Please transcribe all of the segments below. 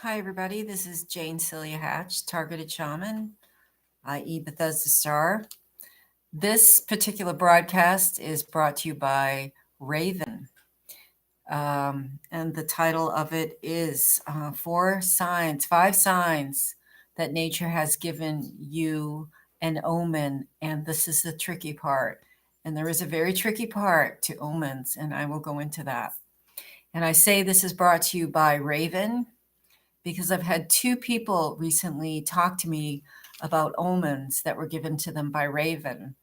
Hi, everybody. This is Jane Celia Hatch, Targeted Shaman, i.e., Bethesda Star. This particular broadcast is brought to you by Raven. And the title of it is Five Signs that Nature has given you an omen. And this is the tricky part. And there is a very tricky part to omens, and I will go into that. And I say this is brought to you by Raven because I've had two people recently talk to me about omens that were given to them by Raven.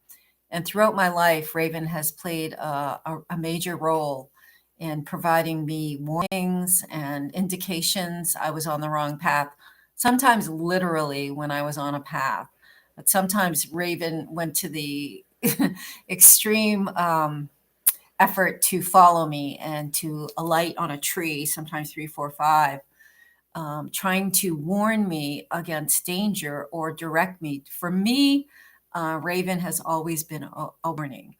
And throughout my life, Raven has played a major role in providing me warnings and indications I was on the wrong path, sometimes literally when I was on a path. But sometimes Raven went to the extreme effort to follow me and to alight on a tree, sometimes 3, 4, 5, trying to warn me against danger or direct me. For me, Raven has always been a warning,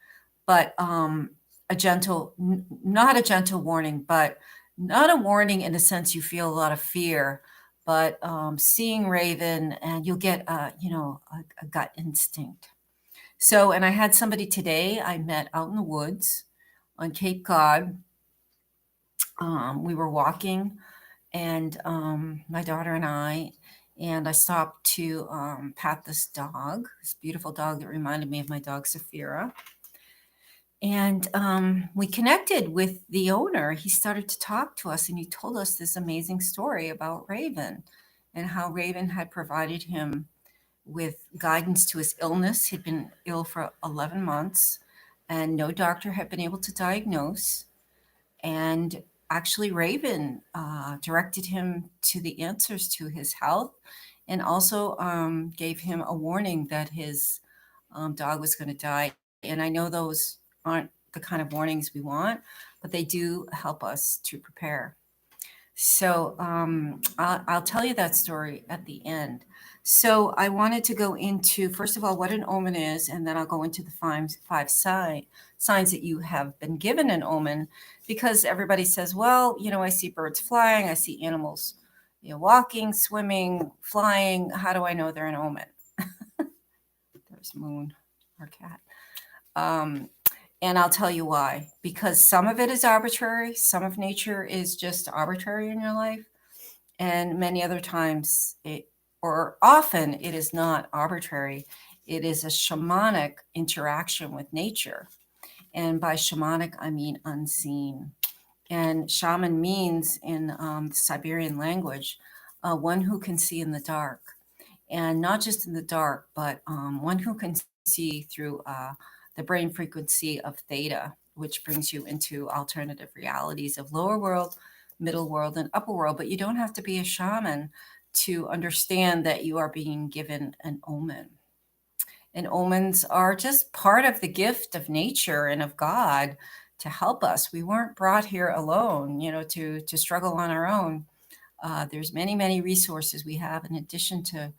but a gentle, not a gentle warning, but not a warning in the sense you feel a lot of fear, but seeing Raven and you'll get, a gut instinct. So, and I had somebody today I met out in the woods on Cape Cod. We were walking and my daughter and I stopped to pat this dog, this beautiful dog that reminded me of my dog Saphira. And we connected with the owner. He started to talk to us and he told us this amazing story about Raven and how Raven had provided him with guidance to his illness. He'd been ill for 11 months and no doctor had been able to diagnose. And actually, Raven directed him to the answers to his health and also gave him a warning that his dog was going to die. And I know those aren't the kind of warnings we want, but they do help us to prepare. So I'll tell you that story at the end. So I wanted to go into, first of all, what an omen is, and then I'll go into the five signs that you have been given an omen, because everybody says, well, I see birds flying, I see animals, walking, swimming, flying. How do I know they're an omen? There's Moon, our cat. And I'll tell you why. Because some of it is arbitrary, some of nature is just arbitrary in your life, and many other times or often it is not arbitrary. It is a shamanic interaction with nature. And by shamanic, I mean unseen. And shaman means in the Siberian language, one who can see in the dark. And not just in the dark, but one who can see through the brain frequency of theta, which brings you into alternative realities of lower world, middle world, and upper world. But you don't have to be a shaman to understand that you are being given an omen. And omens are just part of the gift of nature and of God to help us. We weren't brought here alone, to struggle on our own. There's many, many resources we have in addition to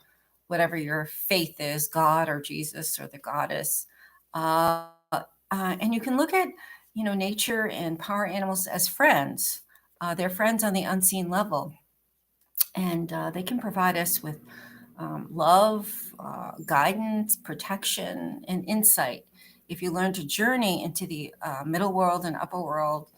whatever your faith is, God or Jesus or the goddess. And you can look at, nature and power animals as friends. They're friends on the unseen level. And they can provide us with love, guidance, protection, and insight. If you learn to journey into the middle world and upper world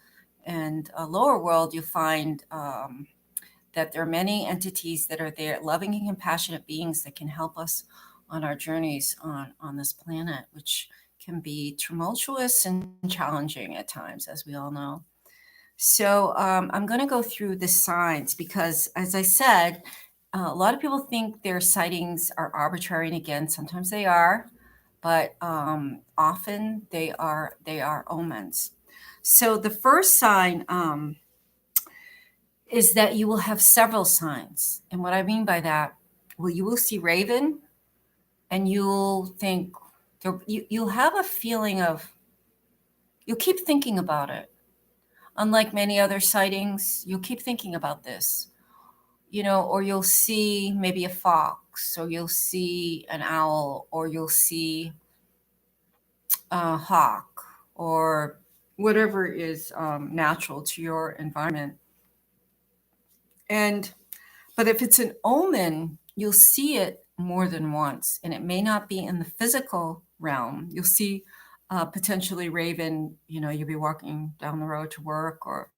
and lower world, you'll find that there are many entities that are there, loving and compassionate beings that can help us on our journeys on this planet, which can be tumultuous and challenging at times, as we all know. So I'm going to go through the signs because, as I said, a lot of people think their sightings are arbitrary, and again, sometimes they are, but often they are omens. So the first sign is that you will have several signs, and what I mean by that, well, you will see Raven, and you'll think you'll have a feeling of you'll keep thinking about it. Unlike many other sightings, you'll keep thinking about this. Or you'll see maybe a fox, or you'll see an owl, or you'll see a hawk, or whatever is natural to your environment. And But if it's an omen, you'll see it more than once, and it may not be in the physical realm. You'll see potentially raven, you'll be walking down the road to work, or,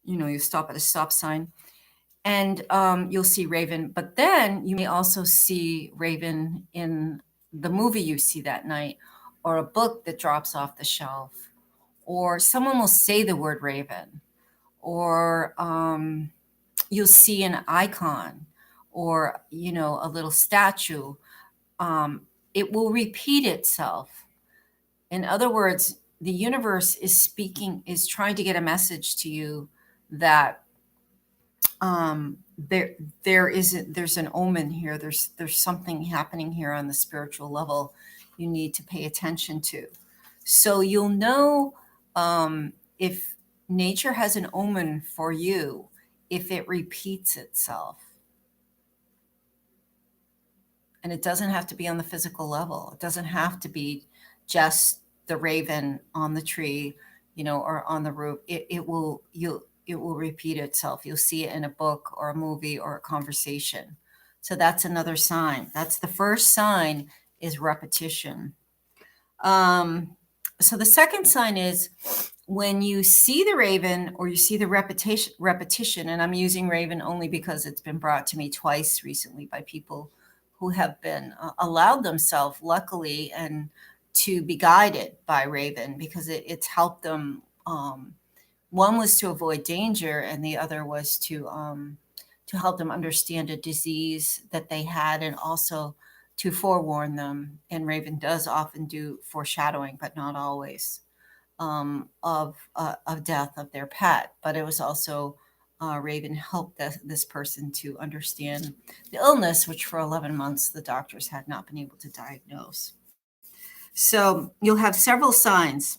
you stop at a stop sign, and you'll see raven. But then you may also see raven in the movie you see that night, or a book that drops off the shelf, or someone will say the word raven, or you'll see an icon, or a little statue. It will repeat itself. In other words, the universe is trying to get a message to you that there's an omen here. There's something happening here on the spiritual level you need to pay attention to. So you'll know if nature has an omen for you if it repeats itself. And it doesn't have to be on the physical level. It doesn't have to be just the raven on the tree, or on the roof. It will repeat itself. You'll see it in a book or a movie or a conversation. So that's another sign. That's the first sign, is repetition. So the second sign is when you see the raven, or you see the repetition, and I'm using raven only because it's been brought to me twice recently by people who have been allowed themselves, luckily, and to be guided by raven, because it's helped them. One was to avoid danger, and the other was to help them understand a disease that they had, and also to forewarn them. And raven does often do foreshadowing, but not always, of death of their pet. But it was also raven helped this person to understand the illness, which for 11 months the doctors had not been able to diagnose. So you'll have several signs.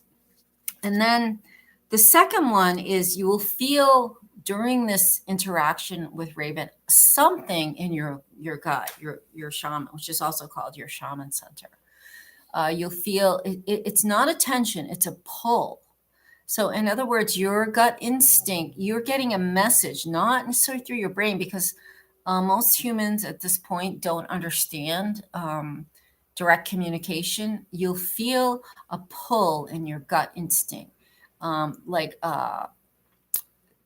And then the second one is you will feel during this interaction with raven something in your gut, your shaman, which is also called your shaman center. You'll feel it's not a tension, it's a pull. So in other words, your gut instinct, you're getting a message, not necessarily through your brain, because most humans at this point don't understand direct communication. You'll feel a pull in your gut instinct.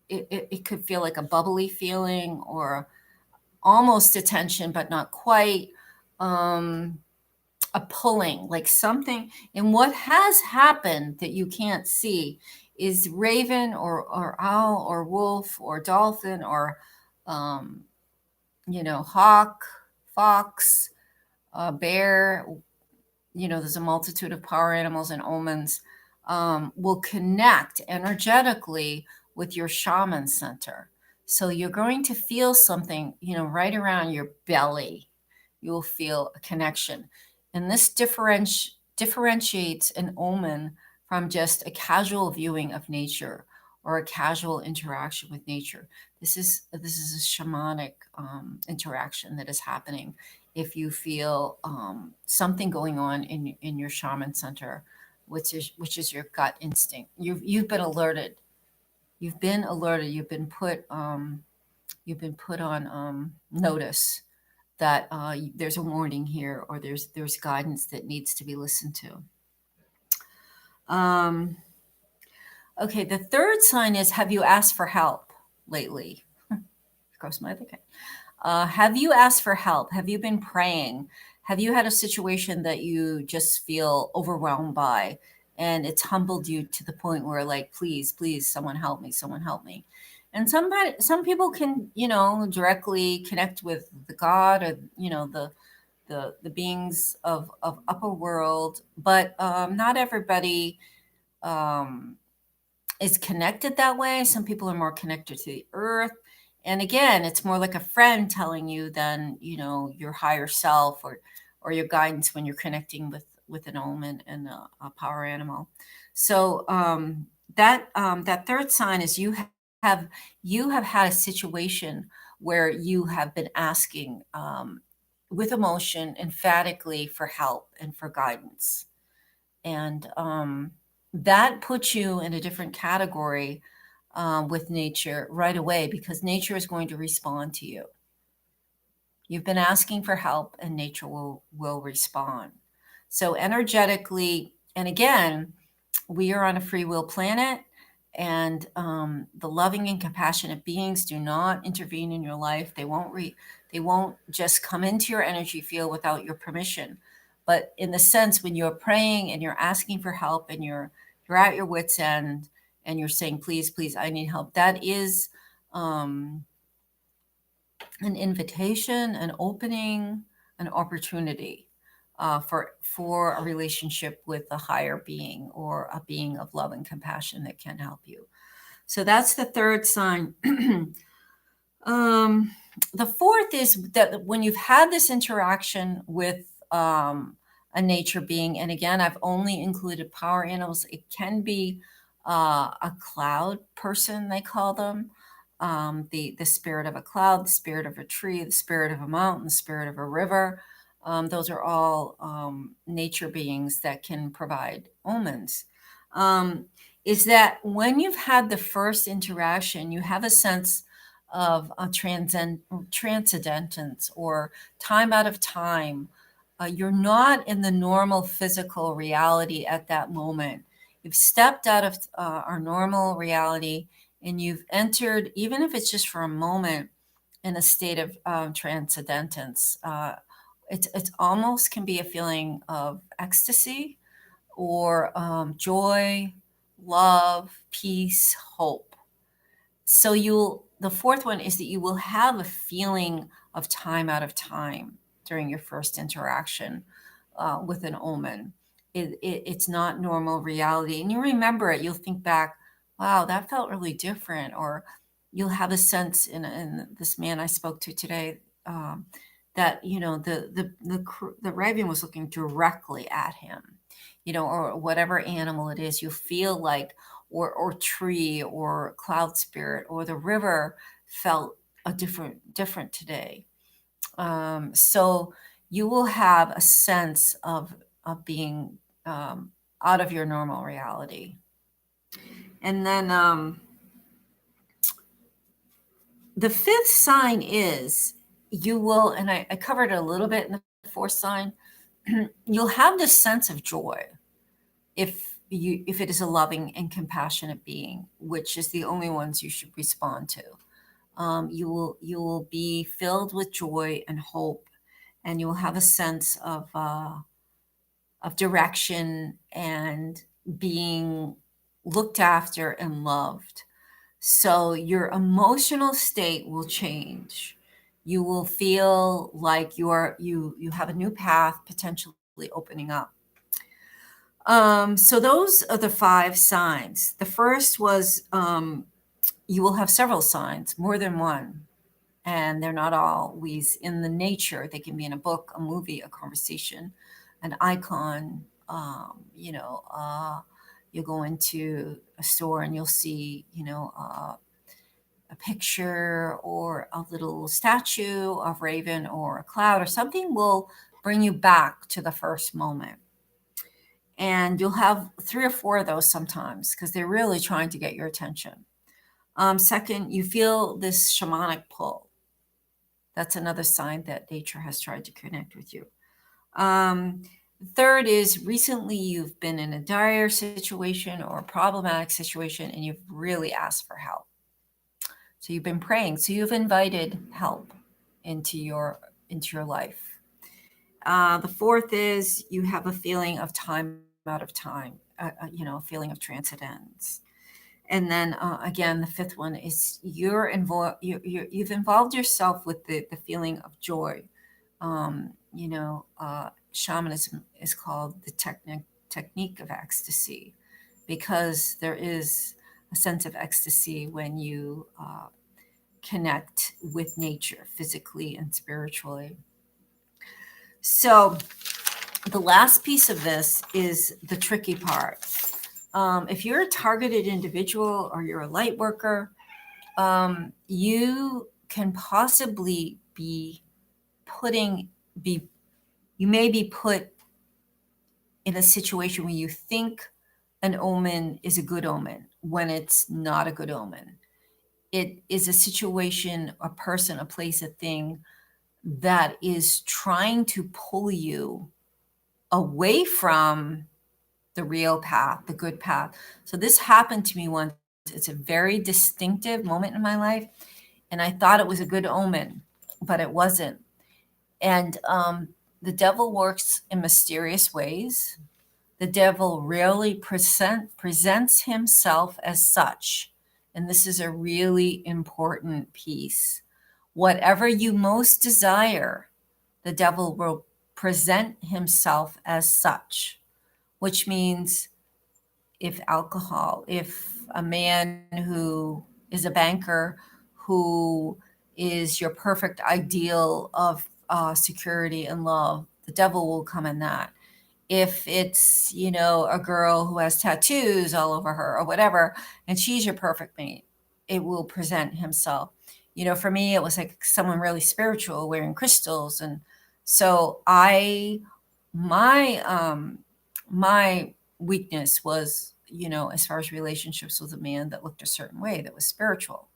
It could feel like a bubbly feeling, or almost a tension, but not quite. A pulling, like something. And what has happened that you can't see is raven, or owl, or wolf, or dolphin, or hawk, fox, bear. There's a multitude of power animals and omens, will connect energetically with your shaman center. So you're going to feel something, right around your belly. You'll feel a connection. And this differentiates an omen from just a casual viewing of nature, or a casual interaction with nature. This is a shamanic interaction that is happening. If you feel something going on in your shaman center, which is your gut instinct, you've been alerted. You've been alerted. You've been put on notice that there's a warning here, or there's guidance that needs to be listened to. Okay, the third sign is, have you asked for help lately? Cross my other cat. Have you asked for help? Have you been praying? Have you had a situation that you just feel overwhelmed by, and it's humbled you to the point where, like, please, someone help me, someone help me. And some people can, directly connect with the God, or, the beings of upper world, but not everybody is connected that way. Some people are more connected to the earth. And again, it's more like a friend telling you than, your higher self, or your guidance when you're connecting with an omen and a power animal. So that third sign is you have had a situation where you have been asking with emotion, emphatically, for help and for guidance. And that puts you in a different category with nature right away, because nature is going to respond to you. You've been asking for help, and nature will respond. So energetically, and again, we are on a free will planet, and the loving and compassionate beings do not intervene in your life. They won't just come into your energy field without your permission. But in the sense, when you're praying and you're asking for help, and you're at your wits end, and you're saying, please, please, I need help, that is um, an invitation, an opening, an opportunity for a relationship with a higher being, or a being of love and compassion that can help you. So that's the third sign. um, the fourth is that when you've had this interaction with a nature being, and again, I've only included power animals. It can be a cloud person, they call them. The spirit of a cloud, the spirit of a tree, the spirit of a mountain, the spirit of a river. Those are all nature beings that can provide omens. Is that when you've had the first interaction, you have a sense of a transcendence, or time out of time. You're not in the normal physical reality at that moment. You've stepped out of our normal reality, and you've entered, even if it's just for a moment, in a state of transcendence. It's almost can be a feeling of ecstasy, or joy, love, peace, hope. So the fourth one is that you will have a feeling of time out of time during your first interaction with an omen. It's not normal reality. And you remember it, you'll think back, wow, that felt really different. Or you'll have a sense in this man I spoke to today, that, the raven was looking directly at him, or whatever animal it is. You feel like, or tree, or cloud spirit, or the river felt a different today. So you will have a sense of being out of your normal reality. And then the fifth sign is, you will, and I covered it a little bit in the fourth sign, you'll have this sense of joy if it is a loving and compassionate being, which is the only ones you should respond to. You will be filled with joy and hope, and you will have a sense of direction, and being looked after and loved. So your emotional state will change. You will feel like you have a new path potentially opening up. So those are the five signs. The first was, you will have several signs, more than one, and they're not always in the nature. They can be in a book, a movie, a conversation, an icon. You'll go into a store and you'll see, a picture, or a little statue of raven, or a cloud, or something will bring you back to the first moment. And you'll have 3 or 4 of those sometimes, because they're really trying to get your attention. Second, you feel this shamanic pull. That's another sign that nature has tried to connect with you. Third is, recently you've been in a dire situation or a problematic situation, and you've really asked for help. So you've been praying. So you've invited help into your life. The fourth is, you have a feeling of time out of time, a feeling of transcendence. And then again, the fifth one is, you've involved yourself with the feeling of joy. Shamanism is called the technique of ecstasy, because there is a sense of ecstasy when you connect with nature physically and spiritually. So the last piece of this is the tricky part. If you're a targeted individual, or you're a light worker, you can possibly you may be put in a situation where you think an omen is a good omen, when it's not a good omen. It is a situation, a person, a place, a thing that is trying to pull you away from the real path, the good path. So this happened to me once. It's a very distinctive moment in my life, and I thought it was a good omen, but it wasn't. And the devil works in mysterious ways. The devil rarely presents himself as such. And this is a really important piece. Whatever you most desire, the devil will present himself as such, which means if alcohol, if a man who is a banker who is your perfect ideal of security and love, the devil will come in that. If it's, a girl who has tattoos all over her or whatever, and she's your perfect mate, it will present himself. For me, it was like someone really spiritual wearing crystals. And so my weakness was, as far as relationships with a man that looked a certain way that was spiritual.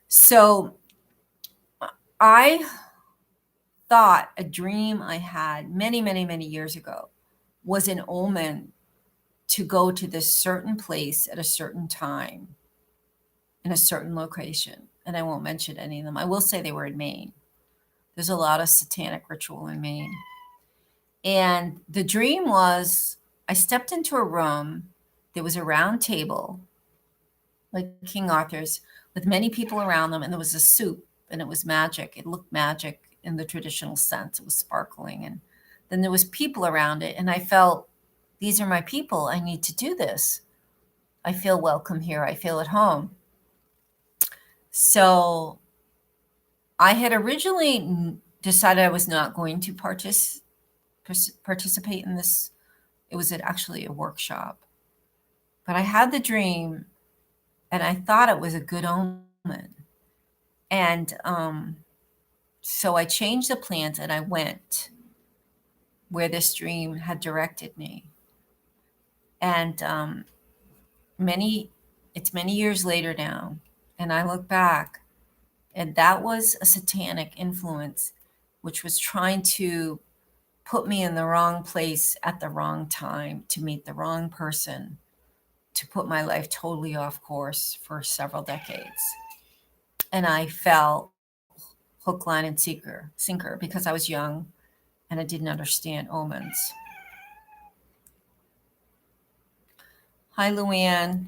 So I thought a dream I had many, many, many years ago was an omen to go to this certain place at a certain time in a certain location. And I won't mention any of them. I will say they were in Maine. There's a lot of satanic ritual in Maine. And the dream was I stepped into a room. There was a round table, like King Arthur's, with many people around them. And there was a soup, and it was magic. It looked magic in the traditional sense. It was sparkling. And then there was people around it. And I felt, these are my people. I need to do this. I feel welcome here. I feel at home. So I had originally decided I was not going to participate in this. It was actually a workshop. But I had the dream, and I thought it was a good omen. And so I changed the plans, and I went where this dream had directed me. And it's many years later now, and I look back, and that was a satanic influence, which was trying to put me in the wrong place at the wrong time, to meet the wrong person, to put my life totally off course for several decades. And I fell hook, line, and sinker because I was young and I didn't understand omens. Hi, Luann.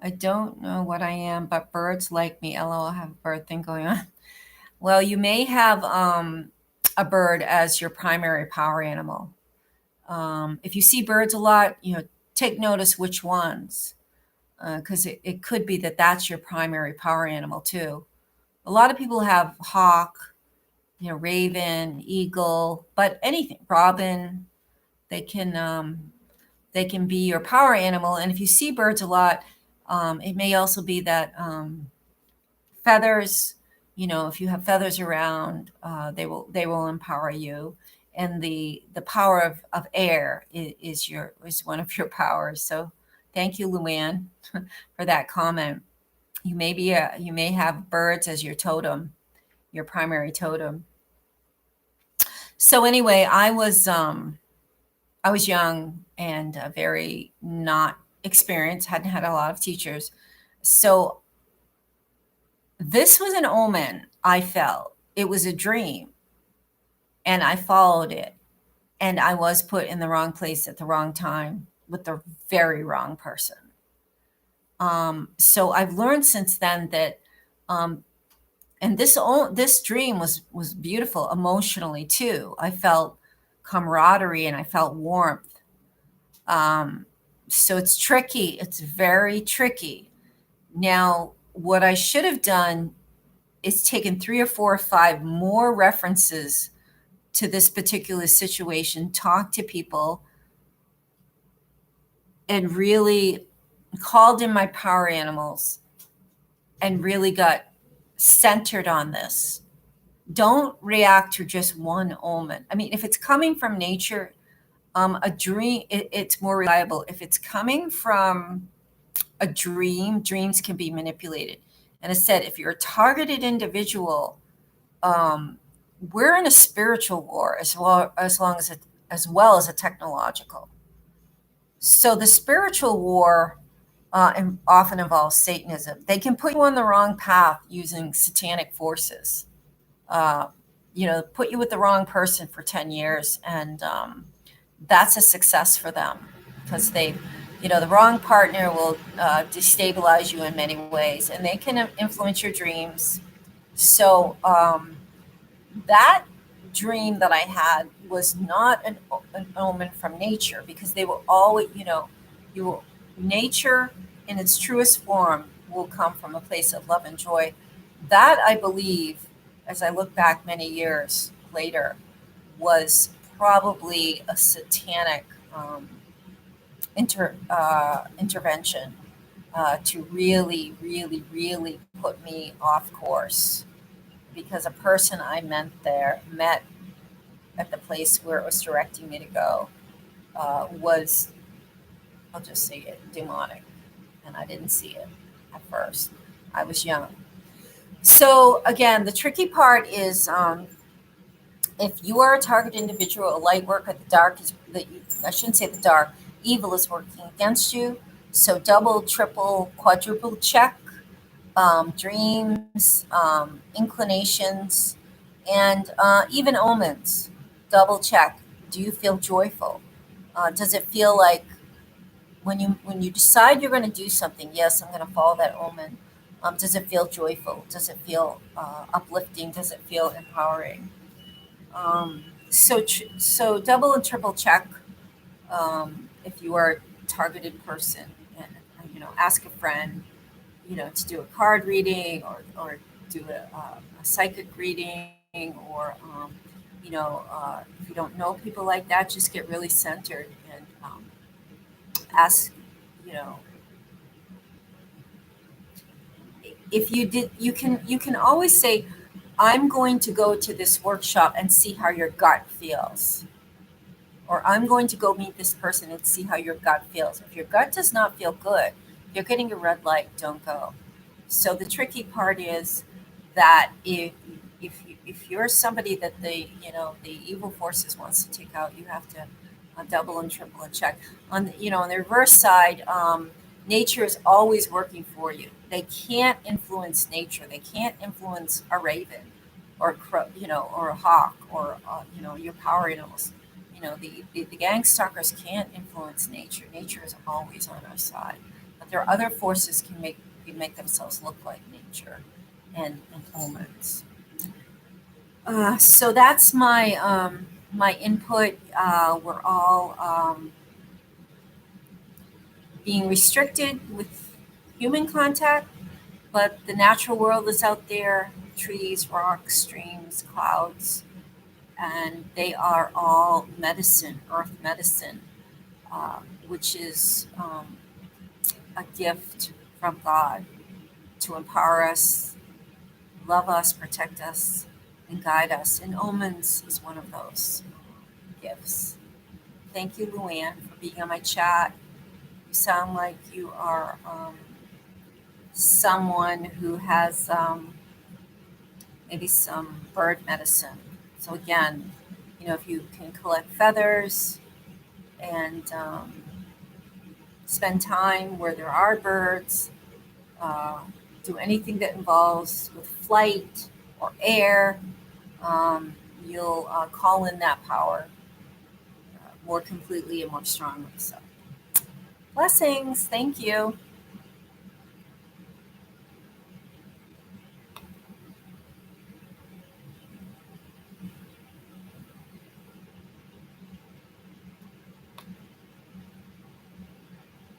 I don't know what I am, but birds like me. LOL, I have a bird thing going on. Well, you may have a bird as your primary power animal. If you see birds a lot, take notice which ones, because it could be that that's your primary power animal too. A lot of people have hawk, raven, eagle, but anything, robin, they can be your power animal. And if you see birds a lot, it may also be that feathers, if you have feathers around, they will empower you. And the power of air is one of your powers. So thank you, Luann, for that comment. You may have birds as your totem, your primary totem. So anyway, I was young and very not experienced, hadn't had a lot of teachers. So this was an omen. I felt it was a dream, and I followed it, and I was put in the wrong place at the wrong time with the very wrong person. So I've learned since then that, and this dream was beautiful emotionally too. I felt camaraderie and I felt warmth. So it's tricky. It's very tricky. Now, what I should have done is taken 3 or 4 or 5 more references to this particular situation, talk to people, and really called in my power animals and really got centered on this. Don't react to just one omen. I mean, if it's coming from nature, a dream, it's more reliable. If it's coming from a dream, dreams can be manipulated. And I said, if you're a targeted individual, um, we're in a spiritual war as well as a technological. So the spiritual war often involves Satanism. They can put you on the wrong path using satanic forces. Uh, put you with the wrong person for 10 years, and that's a success for them because the wrong partner will destabilize you in many ways, and they can influence your dreams. So that dream that I had was not an omen from nature because they will always, you will, nature in its truest form will come from a place of love and joy. That I believe, as I look back many years later, was probably a satanic intervention to really, really, really put me off course because a person I met at the place where it was directing me to go was, I'll just say it, demonic. And I didn't see it at first. I was young. So, again, the tricky part is if you are a target individual, a light worker, the dark is, I shouldn't say the dark, evil is working against you. So, double, triple, quadruple check dreams, inclinations, and even omens. Double check. Do you feel joyful? Does it feel like when you decide you're going to do something? Yes, I'm going to follow that omen. Does it feel joyful? Does it feel uplifting? Does it feel empowering? So double and triple check if you are a targeted person, and ask a friend to do a card reading or do a psychic reading or if you don't know people like that, just get really centered and ask, you know, if you did, you can always say, I'm going to go to this workshop and see how your gut feels, or I'm going to go meet this person and see how your gut feels. If your gut does not feel good, you're getting a red light, don't go. So the tricky part is that if you're somebody that the evil forces wants to take out, you have to double and triple and check. On the reverse side, nature is always working for you. They can't influence nature. They can't influence a raven or a crow, or a hawk, or your power animals. The gang stalkers can't influence nature. Nature is always on our side, but there are other forces can make themselves look like nature and omens. So that's my input. We're all being restricted with human contact, but the natural world is out there: trees, rocks, streams, clouds, and they are all medicine, earth medicine, which is a gift from God to empower us, love us, protect us, and guide us. And omens is one of those gifts. Thank you, Luann, for being on my chat. You sound like you are someone who has maybe some bird medicine. So again, if you can collect feathers and spend time where there are birds, uh, do anything that involves with flight or air, you'll call in that power more completely and more strongly. So, blessings. Thank you.